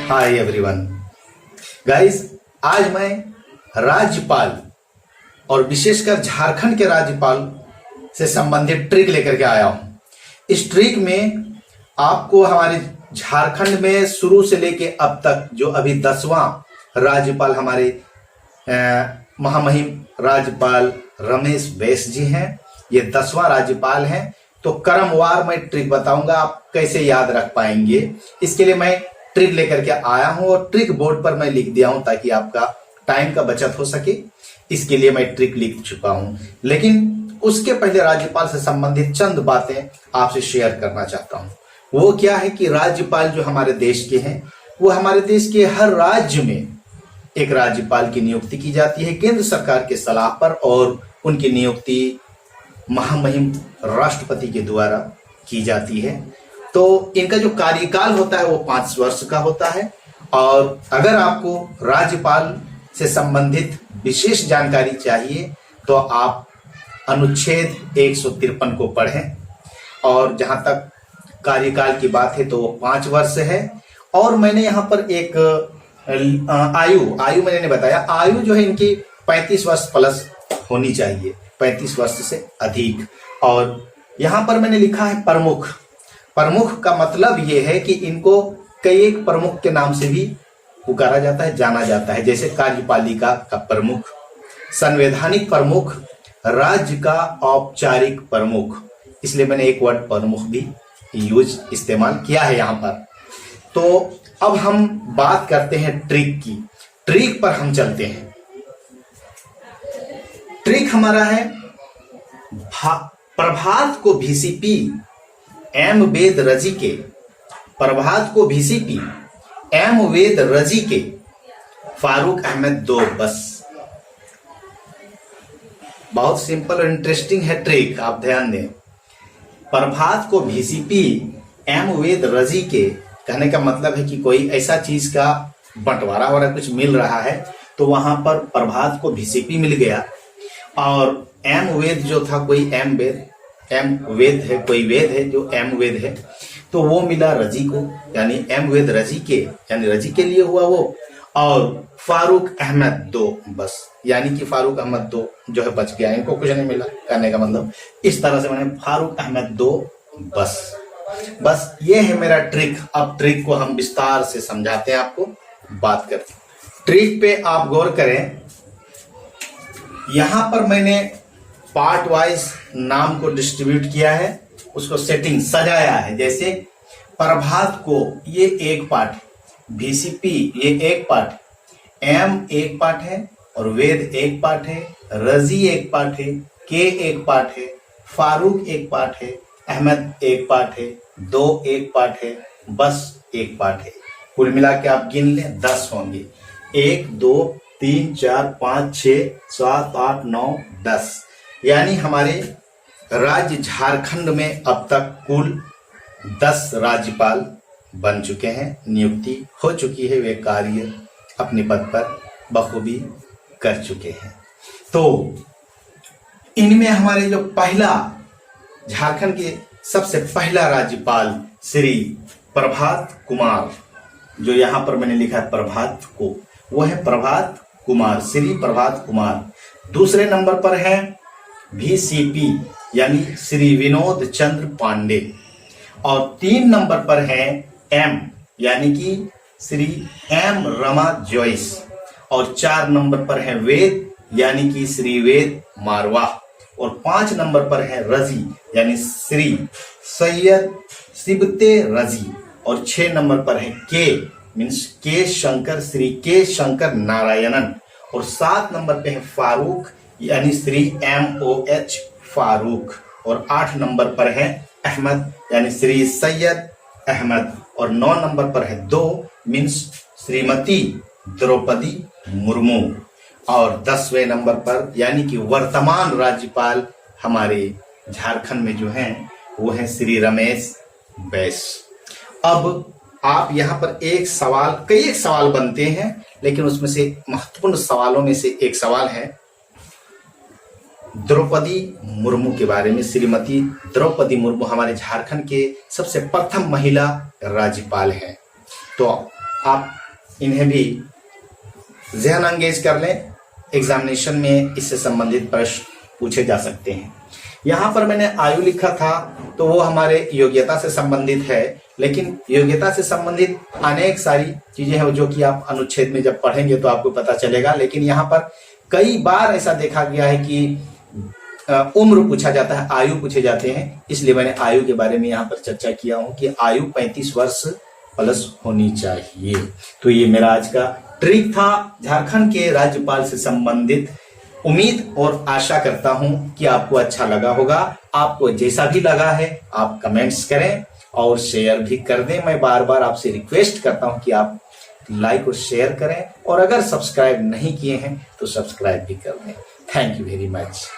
Hi everyone guys, आज मैं राज्यपाल और विशेषकर झारखंड के राज्यपाल से संबंधित ट्रिक लेकर के आया हूं। इस ट्रिक में आपको हमारे झारखंड में शुरू से लेके अब तक जो अभी 10वां राज्यपाल हमारे महामहिम राज्यपाल रमेश बैस जी हैं, ये 10वां राज्यपाल हैं। तो क्रमवार मैं ट्रिक बताऊंगा, आप कैसे याद रख पाएंगे। इसके लिए मैं ट्रिक लेकर के आया हूं और ट्रिक बोर्ड पर मैं लिख दिया हूं ताकि आपका टाइम का बचत हो सके। इसके लिए मैं ट्रिक लिख चुका हूं, लेकिन उसके पहले राज्यपाल से संबंधित चंद बातें आपसे शेयर करना चाहता हूं। वो क्या है कि राज्यपाल जो हमारे देश के हैं, वो हमारे देश के हर राज्य में एक राज्यपाल की नियुक्ति की जाती है केंद्र सरकार के सलाह पर, और उनकी नियुक्ति महामहिम राष्ट्रपति के द्वारा की जाती है। तो इनका जो कार्यकाल होता है वो 5 वर्ष का होता है। और अगर आपको राज्यपाल से संबंधित विशेष जानकारी चाहिए तो आप अनुच्छेद 153 को पढ़ें। और जहां तक कार्यकाल की बात है तो वो 5 वर्ष है। और मैंने यहाँ पर एक आयु मैंने बताया, आयु जो है इनकी 35 वर्ष प्लस होनी चाहिए, 35 वर्ष से अधिक। और यहाँ पर मैंने लिखा है प्रमुख। प्रमुख का मतलब ये है कि इनको कई एक प्रमुख के नाम से भी पुकारा जाता है, जाना जाता है, जैसे कार्यपालिका का प्रमुख, संवैधानिक प्रमुख, राज्य का औपचारिक प्रमुख। इसलिए मैंने एक वर्ड प्रमुख भी इस्तेमाल किया है यहाँ पर। तो अब हम बात करते हैं ट्रिक की। ट्रिक पर हम चलते हैं। ट्रिक हमारा है प्रभात को VCP एम वेद रजी के, प्रभात को VCP एम वेद रजी के फारूक अहमद 2 बस। बहुत सिंपल और इंटरेस्टिंग है ट्रिक, आप ध्यान दें। प्रभात को VCP एम वेद रजी के कहने का मतलब है कि कोई ऐसा चीज का बंटवारा हो रहा है, कुछ मिल रहा है, तो वहां पर प्रभात को VCP मिल गया। और एम वेद जो था, कोई एम वेद है, कोई वेद है जो एम वेद है, तो वो मिला रजी को, यानी एम वेद रजी के, यानी रजी के लिए हुआ वो। और फारूक अहमद 2 बस, यानी कि फारूक अहमद 2 जो है बच गया, इनको कुछ नहीं मिला, कहने का मतलब इस तरह से मैंने फारूक अहमद 2 बस ये है मेरा ट्रिक। अब ट्रिक को हम विस्तार से समझाते हैं, आपको बात करते हैं। ट्रिक पे आप गौर करें, यहां पर मैंने पार्ट वाइज नाम को डिस्ट्रीब्यूट किया है, उसको सेटिंग सजाया है। जैसे प्रभात को, ये एक पार्ट, VCP ये एक पार्ट, एम एक पार्ट है, और वेद एक पार्ट है, रजी एक पार्ट है, के एक पार्ट है, फारूक एक पार्ट है, अहमद एक पार्ट है, 2 एक पार्ट है, बस एक पार्ट है। कुल मिला के आप गिन लें 10 होंगे। 1 2 3 4 5 6 7 8 9 10, यानी हमारे राज्य झारखंड में अब तक कुल 10 राज्यपाल बन चुके हैं, नियुक्ति हो चुकी है, वे कार्य अपने पद पर बखूबी कर चुके हैं। तो इनमें हमारे जो पहला, झारखंड के सबसे पहला राज्यपाल श्री प्रभात कुमार, जो यहां पर मैंने लिखा है प्रभात को, वो है प्रभात कुमार, श्री प्रभात कुमार। दूसरे नंबर पर है VCP यानी श्री विनोद चंद्र पांडे। और 3 नंबर पर है M यानी कि श्री M रमा जॉइस। और 4 नंबर पर है वेद यानी कि श्री वेद मारवा। और 5 नंबर पर है रजी यानी श्री सैयद सिबते रजी। और 6 नंबर पर है के मीन्स के शंकर, श्री के शंकर नारायणन। और 7 नंबर पे है फारूक यानी श्री MOH फारूक। और 8 नंबर पर है अहमद यानी श्री सैयद अहमद। और 9 नंबर पर है 2 मीन्स श्रीमती द्रौपदी मुर्मू। और 10वें नंबर पर यानी कि वर्तमान राज्यपाल हमारे झारखंड में जो हैं वो है श्री रमेश बैस। अब आप यहाँ पर एक सवाल, कई एक सवाल बनते हैं, लेकिन उसमें से महत्वपूर्ण सवालों में से एक सवाल है द्रौपदी मुर्मू के बारे में। श्रीमती द्रौपदी मुर्मू हमारे झारखंड के सबसे प्रथम महिला राज्यपाल हैं। तो आप इन्हें भी ज़हन अंगेज कर लें। एग्जामिनेशन में इससे संबंधित प्रश्न पूछे जा सकते हैं। यहाँ पर मैंने आयु लिखा था तो वो हमारे योग्यता से संबंधित है, लेकिन योग्यता से संबंधित अनेक सारी चीजें हैं जो कि आप अनुच्छेद में जब पढ़ेंगे तो आपको पता चलेगा। लेकिन यहाँ पर कई बार ऐसा देखा गया है कि उम्र पूछा जाता है, आयु पूछे जाते हैं, इसलिए मैंने आयु के बारे में यहाँ पर चर्चा किया हूं कि आयु 35 वर्ष प्लस होनी चाहिए। तो ये मेरा आज का ट्रिक था झारखंड के राज्यपाल से संबंधित। उम्मीद और आशा करता हूं कि आपको अच्छा लगा होगा। आपको जैसा भी लगा है आप कमेंट्स करें और शेयर भी कर दें। मैं बार बार आपसे रिक्वेस्ट करता हूं कि आप लाइक और शेयर करें, और अगर सब्सक्राइब नहीं किए हैं तो सब्सक्राइब भी कर दें। Thank you very much.